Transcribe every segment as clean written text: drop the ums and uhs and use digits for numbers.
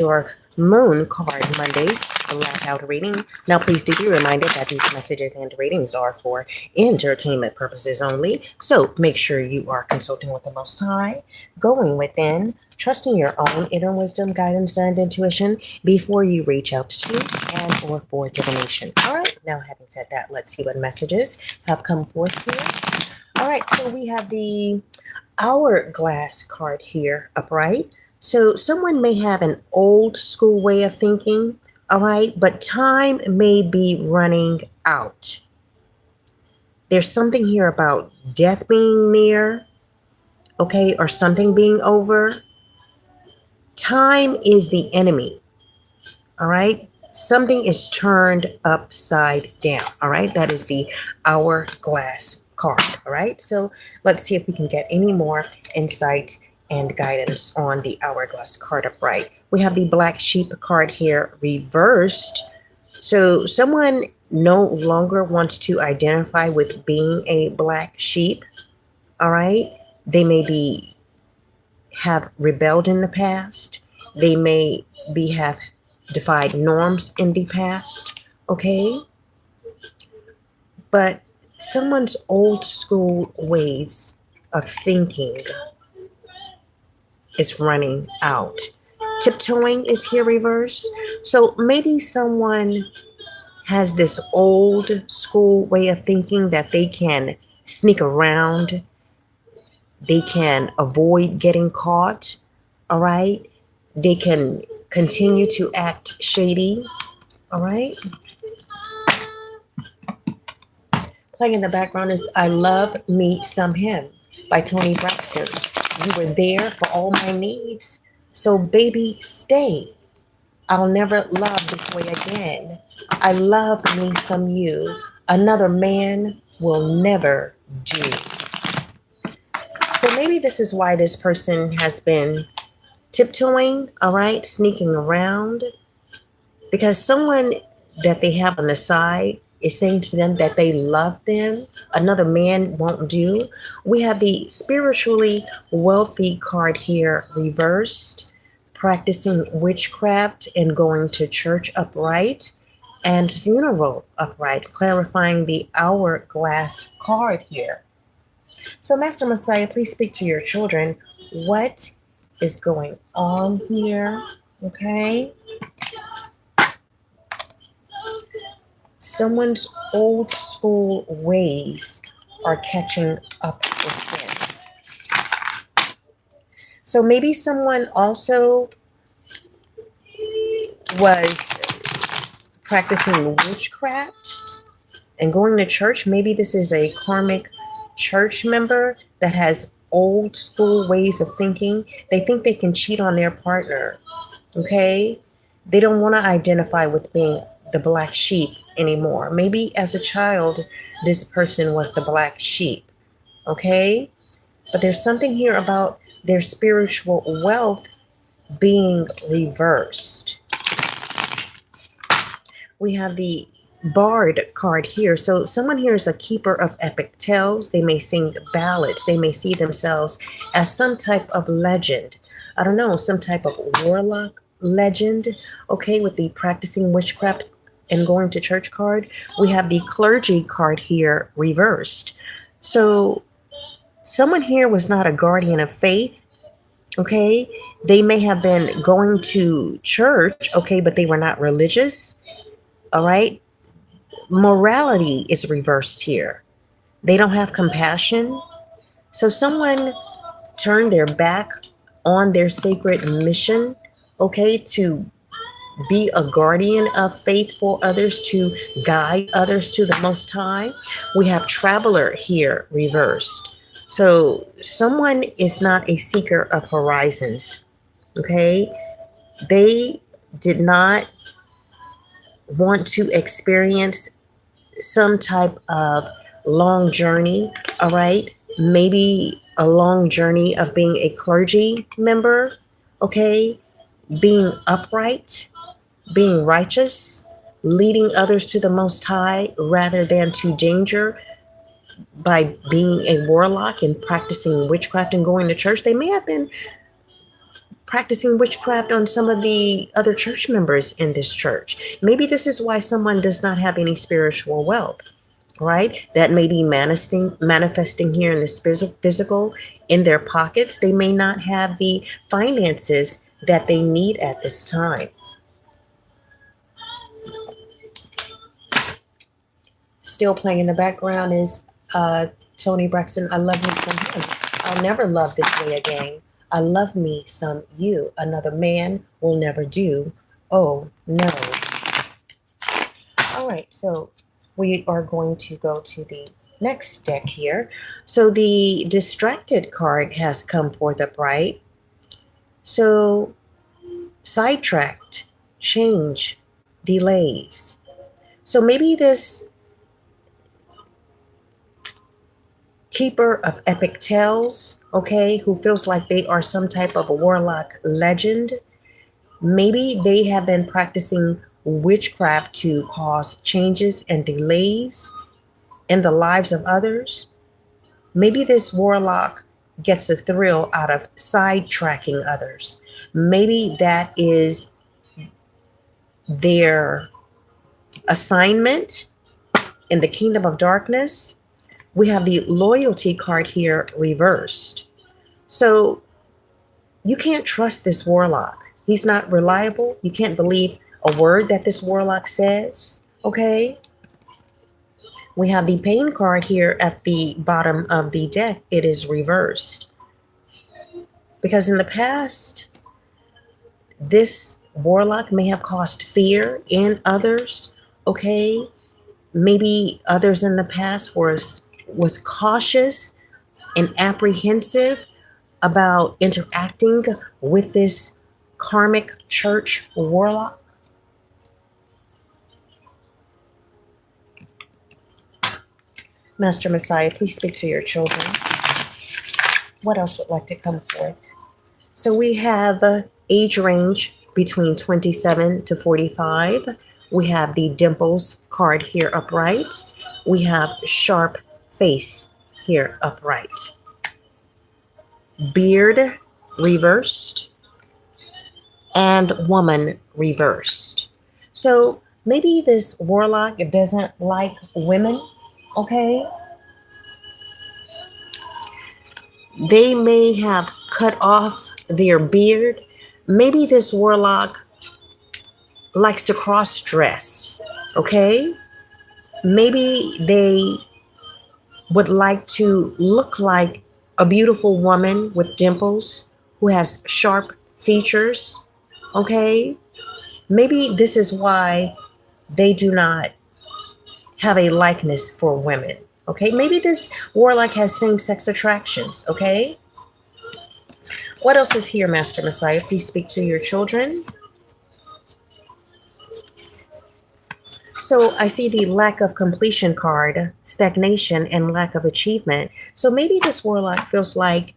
your moon card Mondays blackout reading. Now, please do be reminded that these messages and readings are for entertainment purposes only. So make sure you are consulting with the Most High, going within, trusting your own inner wisdom, guidance, and intuition before you reach out to and or for divination. All right. Now, having said that, let's see what messages have come forth here. All right. So we have the hourglass card here upright. So someone may have an old school way of thinking, all right, but time may be running out. There's something here about death being near, okay, or something being over. Time is the enemy, all right? Something is turned upside down, all right? That is the hourglass card, all right? So let's see if we can get any more insight and guidance on the hourglass card upright. We have the black sheep card here reversed. So someone no longer wants to identify with being a black sheep, all right? They may have rebelled in the past. They may have defied norms in the past, okay? But someone's old school ways of thinking is running out. Tiptoeing is here reversed. So maybe someone has this old school way of thinking that they can sneak around. They can avoid getting caught. All right. They can continue to act shady. All right. Playing in the background is I Love Me Some Him by Toni Braxton. You were there for all my needs. So baby, stay. I'll never love this way again. I love me some you. Another man will never do. So maybe this is why this person has been tiptoeing, all right, sneaking around. Because someone that they have on the side is saying to them that they love them. Another man won't do. We have the spiritually wealthy card here reversed, practicing witchcraft and going to church upright, and funeral upright, clarifying the hourglass card here. So Master Messiah, please speak to your children. What is going on here? Okay. Someone's old school ways are catching up with him. So maybe someone also was practicing witchcraft and going to church. Maybe this is a karmic church member that has old school ways of thinking. They think they can cheat on their partner. Okay. They don't want to identify with being the black sheep anymore. Maybe as a child, this person was the black sheep. Okay. But there's something here about their spiritual wealth being reversed. We have the Bard card here. So someone here is a keeper of epic tales. They may sing ballads. They may see themselves as some type of legend. I don't know, some type of warlock legend. Okay, with the practicing witchcraft and going to church card. We have the clergy card here reversed. So someone here was not a guardian of faith. Okay, they may have been going to church. Okay, but they were not religious. All right. Morality is reversed here. They don't have compassion. So someone turned their back on their sacred mission, okay, to be a guardian of faith for others, to guide others to the Most High. We have traveler here reversed. So someone is not a seeker of horizons, okay? They did not want to experience some type of long journey, all right? Maybe a long journey of being a clergy member, okay? Being upright, being righteous, leading others to the Most High rather than to danger by being a warlock and practicing witchcraft and going to church. They may have been practicing witchcraft on some of the other church members in this church. Maybe this is why someone does not have any spiritual wealth, right? That may be manifesting here in the physical in their pockets. They may not have the finances that they need at this time. Still playing in the background is Tony Braxton. I love me some him. I'll never love this way again. I love me some you. Another man will never do. Oh, no. All right, so we are going to go to the next deck here. So the distracted card has come forth upright. So sidetracked, change, delays. So maybe this keeper of epic tales, okay, who feels like they are some type of a warlock legend, maybe they have been practicing witchcraft to cause changes and delays in the lives of others. Maybe this warlock gets a thrill out of sidetracking others. Maybe that is their assignment in the kingdom of darkness. We have the loyalty card here reversed. So you can't trust this warlock. He's not reliable. You can't believe a word that this warlock says, okay? We have the pain card here at the bottom of the deck. It is reversed. Because in the past, this warlock may have caused fear in others, okay? Maybe others in the past was cautious and apprehensive about interacting with this karmic church warlock. Master Messiah, please speak to your children. What else would like to come forth? So we have age range between 27 to 45. We have the dimples card here upright. We have sharp face here upright. Beard reversed and woman reversed. So maybe this warlock doesn't like women, okay? They may have cut off their beard. Maybe this warlock likes to cross-dress, okay? Maybe they would like to look like a beautiful woman with dimples who has sharp features, okay? Maybe this is why they do not have a likeness for women, okay? Maybe this warlock has same-sex attractions, okay? What else is here, Master Messiah? Please speak to your children. So I see the lack of completion card, stagnation, and lack of achievement. So maybe this warlock feels like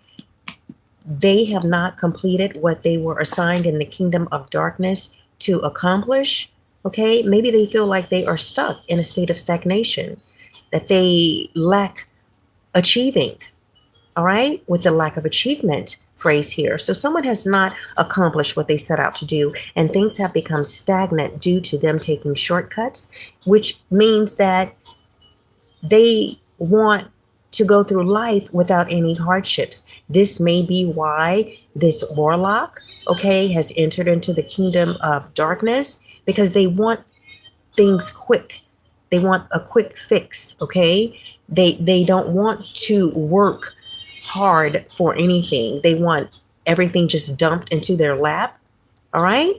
they have not completed what they were assigned in the kingdom of darkness to accomplish. Okay, maybe they feel like they are stuck in a state of stagnation, that they lack achieving. All right, with the lack of achievement phrase here. So someone has not accomplished what they set out to do, and things have become stagnant due to them taking shortcuts, which means that they want to go through life without any hardships. This may be why this warlock, okay, has entered into the kingdom of darkness, because they want things quick. They want a quick fix, okay? They don't want to work hard for anything. They want everything just dumped into their lap, all right?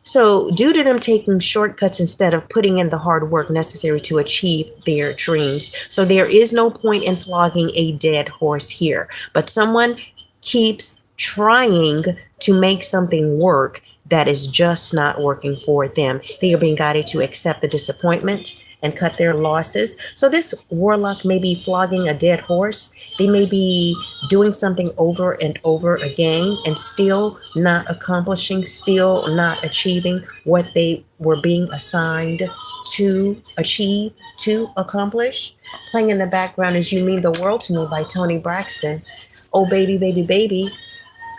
So due to them taking shortcuts instead of putting in the hard work necessary to achieve their dreams. So there is no point in flogging a dead horse here, but someone keeps trying to make something work that is just not working for them. They are being guided to accept the disappointment and cut their losses. So this warlock may be flogging a dead horse. They may be doing something over and over again and still not accomplishing, still not achieving what they were being assigned to achieve, to accomplish. Playing in the background is You Mean the World to Me by Tony Braxton. Oh, baby, baby, baby,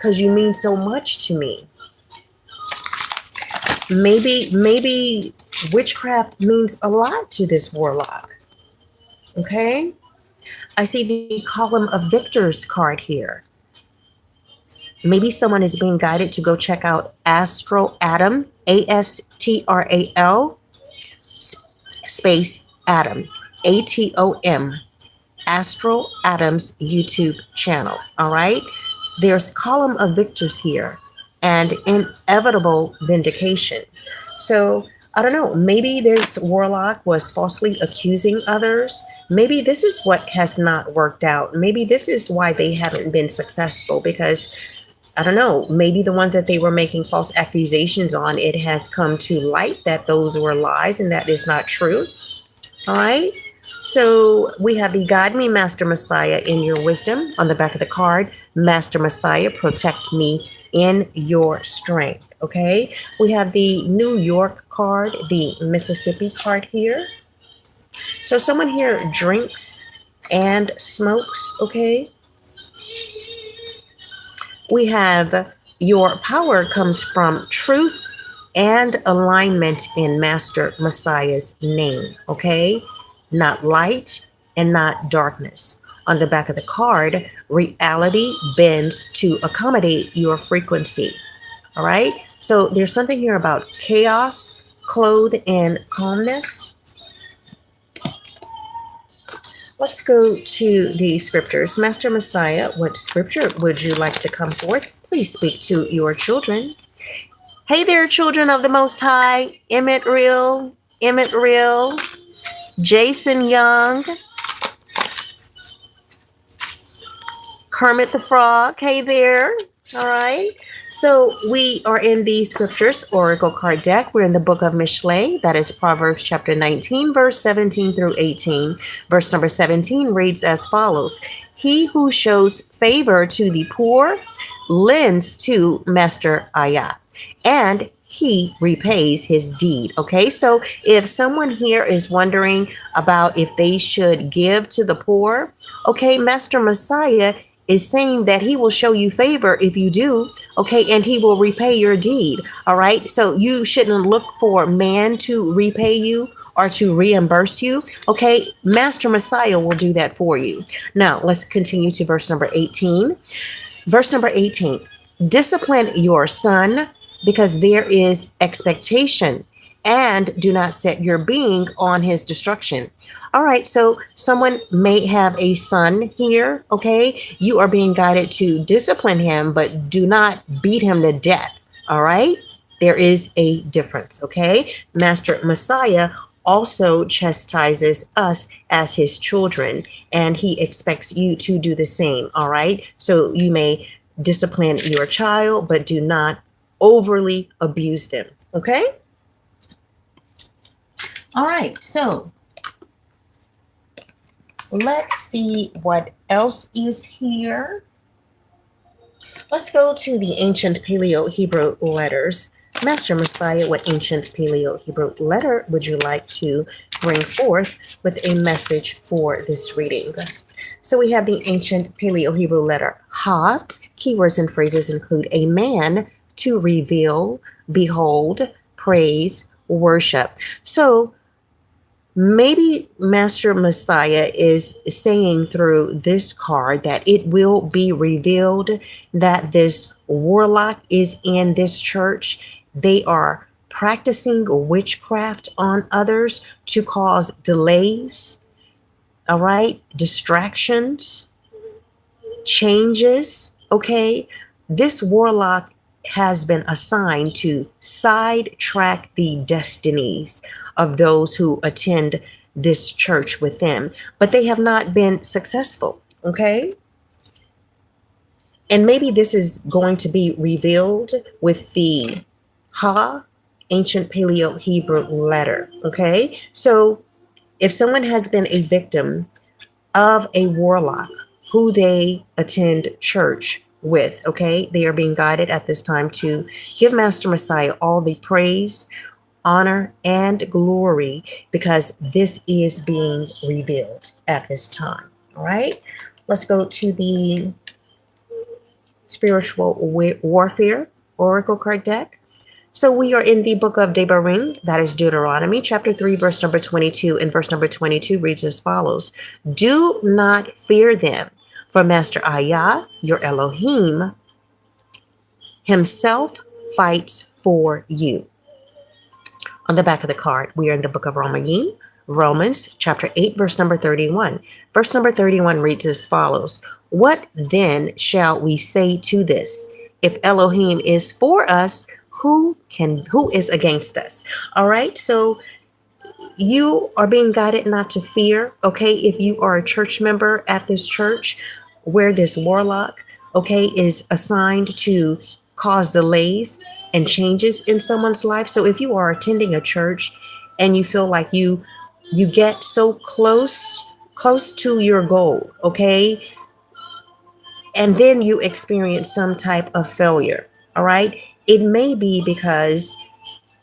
because you mean so much to me. Maybe witchcraft means a lot to this warlock. Okay? I see the column of victors card here. Maybe someone is being guided to go check out Astral Adam, ASTRAL space Adam, ATOM, Astral Adam's YouTube channel. All right. There's column of victors here and inevitable vindication. So I don't know, maybe this warlock was falsely accusing others. Maybe this is what has not worked out. Maybe this is why they haven't been successful, because I don't know, maybe the ones that they were making false accusations on, it has come to light that those were lies and that is not true. All right. So we have the Guide Me, Master Messiah, in your wisdom on the back of the card. Master Messiah, protect me in your strength. Okay. We have the New York card, the Mississippi card here. So someone here drinks and smokes. Okay. We have your power comes from truth and alignment in Master Messiah's name. Okay. Not light and not darkness. On the back of the card, reality bends to accommodate your frequency. All right. So there's something here about chaos, clothed in calmness. Let's go to the scriptures. Master Messiah, what scripture would you like to come forth? Please speak to your children. Hey there, children of the Most High. Emmett Real, Jason Young, Kermit the Frog. Hey there. All right. So we are in the scriptures oracle card deck. We're in the book of Mishlei. That is Proverbs chapter 19, verse 17 through 18. Verse number 17 reads as follows. He who shows favor to the poor lends to Master HYHA, and he repays his deed. Okay, so if someone here is wondering about if they should give to the poor, okay, Master Messiah is saying that he will show you favor if you do, okay, and he will repay your deed. All right, so you shouldn't look for man to repay you or to reimburse you. Okay, Master Messiah will do that for you. Now let's continue to verse number 18. Verse number 18, discipline your son because there is expectation, and do not set your being on his destruction. All right, so someone may have a son here, okay? You are being guided to discipline him, but do not beat him to death, all right? There is a difference, okay? Master Messiah also chastises us as his children, and he expects you to do the same, all right? So you may discipline your child, but do not overly abuse them, okay? All right, so let's see what else is here. Let's go to the ancient Paleo-Hebrew letters. Master Messiah, what ancient Paleo-Hebrew letter would you like to bring forth with a message for this reading? So we have the ancient Paleo-Hebrew letter Ha. Keywords and phrases include a man, to reveal, behold, praise, worship. So maybe Master Messiah is saying through this card that it will be revealed that this warlock is in this church. They are practicing witchcraft on others to cause delays, all right, distractions, changes, okay? This warlock has been assigned to sidetrack the destinies of those who attend this church with them, but they have not been successful, okay? And maybe this is going to be revealed with the Ha, ancient Paleo-Hebrew letter, okay? So if someone has been a victim of a warlock who they attend church with, okay, they are being guided at this time to give Master Messiah all the praise, honor, and glory, because this is being revealed at this time. All right, let's go to the spiritual warfare oracle card deck. So we are in the book of Devarim, that is Deuteronomy, chapter 3, verse number 22, and verse number 22 reads as follows. Do not fear them, for Master HYHA, your Elohim, himself fights for you. On the back of the card, we are in the book of Romans, chapter 8, verse number 31. Verse number 31 reads as follows. What then shall we say to this? If Elohim is for us, who is against us? All right. So you are being guided not to fear. Okay. If you are a church member at this church where this warlock, okay, is assigned to cause delays and changes in someone's life. So if you are attending a church and you feel like you get so close to your goal, okay, and then you experience some type of failure, all right, it may be because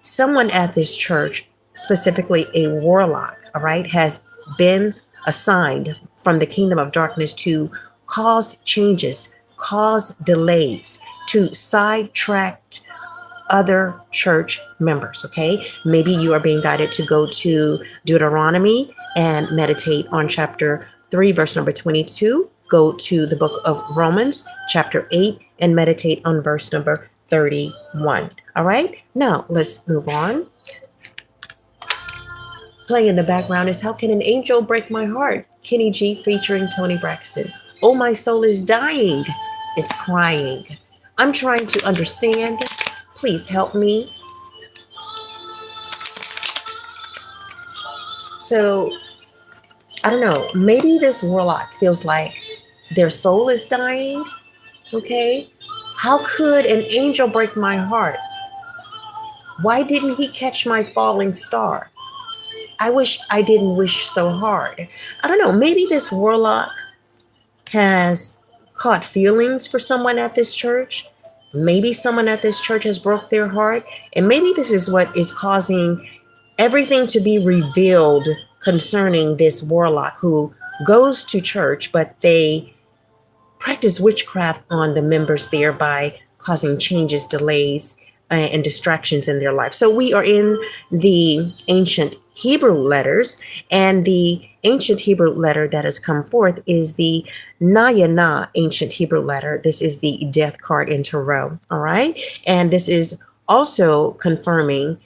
someone at this church, specifically a warlock, all right, has been assigned from the kingdom of darkness to cause changes, cause delays, to sidetrack other church members, okay? Maybe you are being guided to go to Deuteronomy and meditate on chapter 3, verse number 22. Go to the book of Romans, chapter 8, and meditate on verse number 31. All right, now let's move on. Playing in the background is How Can an Angel Break My Heart? Kenny G featuring Toni Braxton. Oh, my soul is dying. It's crying. I'm trying to understand. Please help me. So, I don't know. Maybe this warlock feels like their soul is dying. Okay. How could an angel break my heart? Why didn't he catch my falling star? I wish I didn't wish so hard. I don't know. Maybe this warlock has caught feelings for someone at this church. Maybe someone at this church has broke their heart. And maybe this is what is causing everything to be revealed concerning this warlock who goes to church, but they practice witchcraft on the members there by causing changes, delays, and distractions in their life. So we are in the ancient Hebrew letters, and the ancient Hebrew letter that has come forth is the Nayana ancient Hebrew letter. This is the death card in tarot. All right. And this is also confirming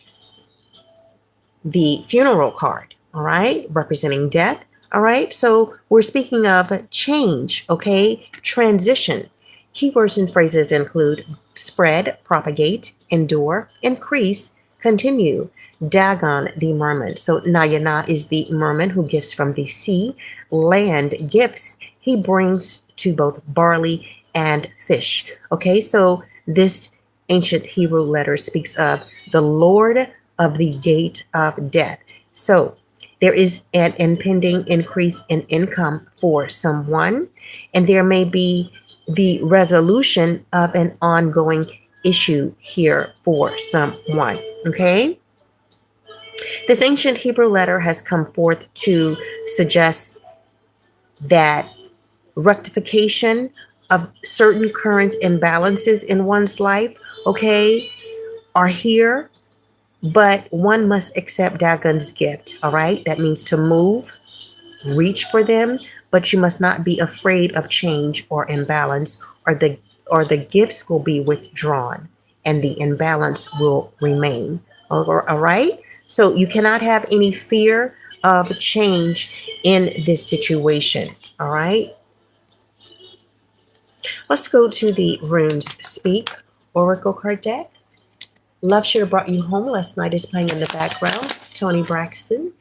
the funeral card. All right. Representing death. All right. So we're speaking of change. Okay. Transition. Keywords and phrases include spread, propagate, endure, increase, continue. Dagon, the merman. So Nayana is the merman who gives from the sea. Land gifts he brings to both barley and fish. Okay, so this ancient Hebrew letter speaks of the Lord of the gate of death. So there is an impending increase in income for someone, and there may be the resolution of an ongoing issue here for someone. Okay. This ancient Hebrew letter has come forth to suggest that rectification of certain current imbalances in one's life, okay, are here, but one must accept Dagon's gift, all right? That means to move, reach for them, but you must not be afraid of change or imbalance, or the gifts will be withdrawn and the imbalance will remain. All right? So you cannot have any fear of change in this situation. All right? Let's go to the Runes Speak Oracle card deck. Love Should Have Brought You Home last night is playing in the background. Toni Braxton.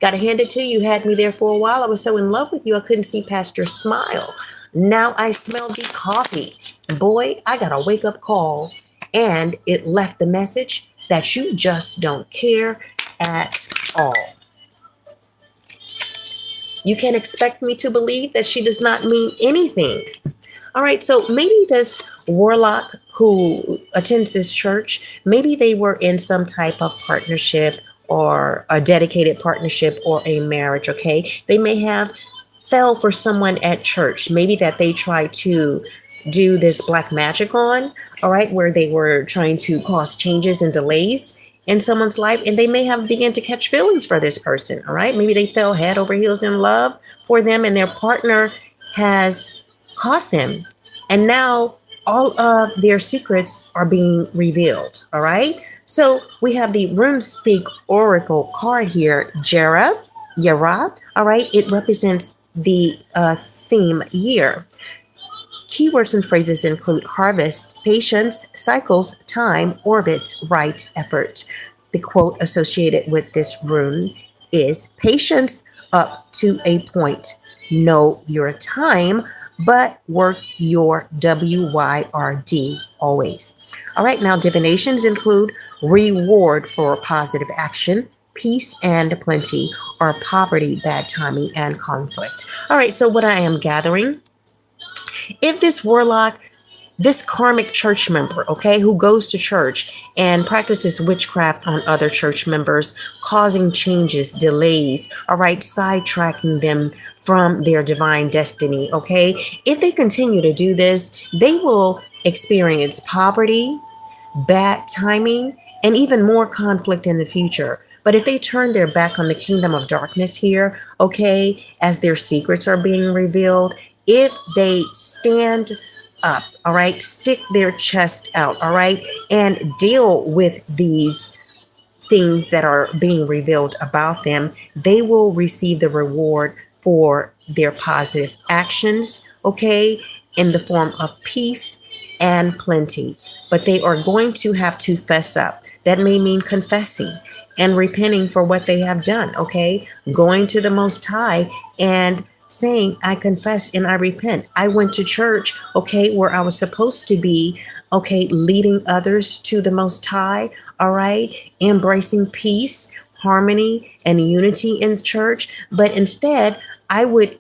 Gotta hand it to you. You had me there for a while. I was so in love with you, I couldn't see past your smile. Now I smell the coffee. Boy, I got a wake-up call, and it left the message that you just don't care at all. You can expect me to believe that she does not mean anything. All right, so maybe this warlock who attends this church, maybe they were in some type of partnership or a dedicated partnership or a marriage, okay? They may have fell for someone at church, maybe that they tried to do this black magic on, all right, where they were trying to cause changes and delays in someone's life, and they may have begun to catch feelings for this person, all right? Maybe they fell head over heels in love for them, and their partner has caught them, and now all of their secrets are being revealed, all right? So we have the RuneSpeak Oracle card here, Yara, all right? It represents the theme year. Keywords and phrases include harvest, patience, cycles, time, orbit, right, effort. The quote associated with this rune is patience up to a point. Know your time, but work your WYRD always. All right, now divinations include reward for positive action, peace and plenty, or poverty, bad timing, and conflict. All right, so what I am gathering, if this warlock, this karmic church member, okay, who goes to church and practices witchcraft on other church members, causing changes, delays, all right, sidetracking them from their divine destiny, okay, if they continue to do this, they will experience poverty, bad timing, and even more conflict in the future. But if they turn their back on the kingdom of darkness here, okay, as their secrets are being revealed, if they stand up, all right, stick their chest out, all right, and deal with these things that are being revealed about them, they will receive the reward for their positive actions, okay, in the form of peace and plenty. But they are going to have to fess up. That may mean confessing and repenting for what they have done, okay? Going to the Most High and saying, I confess and I repent. I went to church, okay, where I was supposed to be, okay, leading others to the Most High, all right, embracing peace, harmony, and unity in church. But instead, I would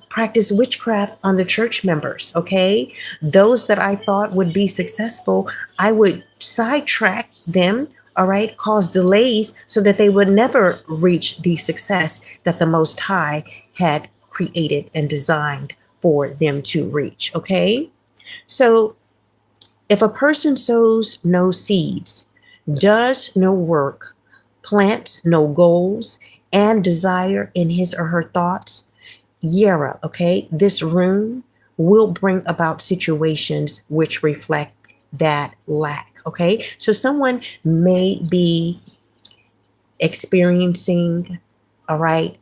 practice witchcraft on the church members, okay? Those that I thought would be successful, I would sidetrack them, all right, cause delays so that they would never reach the success that the Most High had created and designed for them to reach, okay? So if a person sows no seeds, does no work, plants no goals, and desire in his or her thoughts, Yara, okay, this rune will bring about situations which reflect that lack, okay? So someone may be experiencing, all right,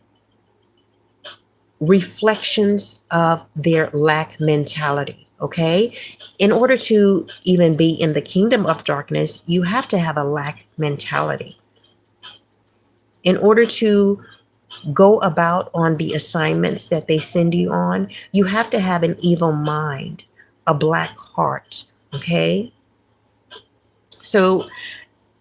reflections of their lack mentality, okay? In order to even be in the kingdom of darkness, you have to have a lack mentality. In order to go about on the assignments that they send you on, you have to have an evil mind, a black heart, okay? So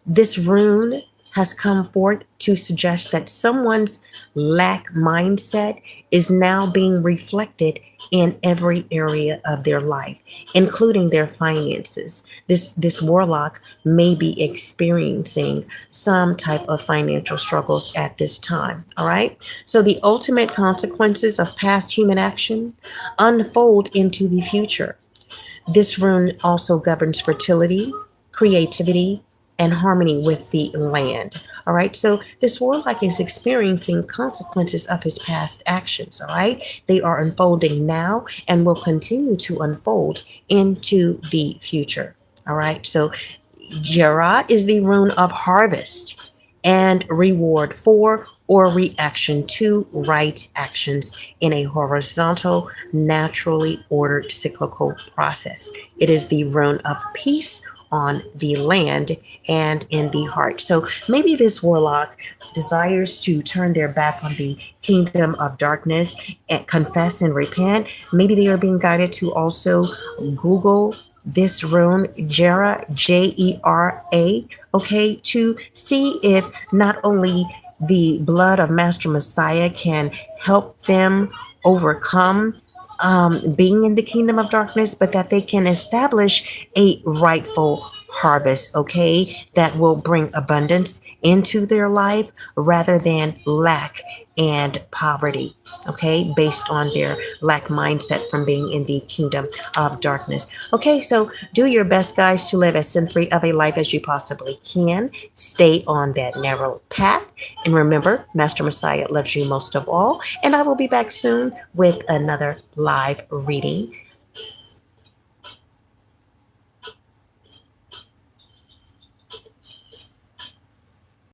this rune has come forth to suggest that someone's lack mindset is now being reflected in every area of their life, including their finances. This warlock may be experiencing some type of financial struggles at this time, all right? So the ultimate consequences of past human action unfold into the future. This rune also governs fertility, creativity, and harmony with the land. All right. So this warlock is experiencing consequences of his past actions. All right. They are unfolding now and will continue to unfold into the future. All right. So Jara is the rune of harvest and reward for or reaction to right actions in a horizontal, naturally ordered cyclical process. It is the rune of peace on the land and in the heart. So maybe this warlock desires to turn their back on the kingdom of darkness and confess and repent. Maybe they are being guided to also Google this rune, Jera, Jera, okay, to see if not only the blood of Master Messiah can help them overcome being in the kingdom of darkness, but that they can establish a rightful harvest, okay, that will bring abundance into their life rather than lack and poverty, okay, based on their lack mindset from being in the kingdom of darkness. Okay, so do your best, guys, to live as sin free of a life as you possibly can. Stay on that narrow path. And remember, Master Messiah loves you most of all. And I will be back soon with another live reading.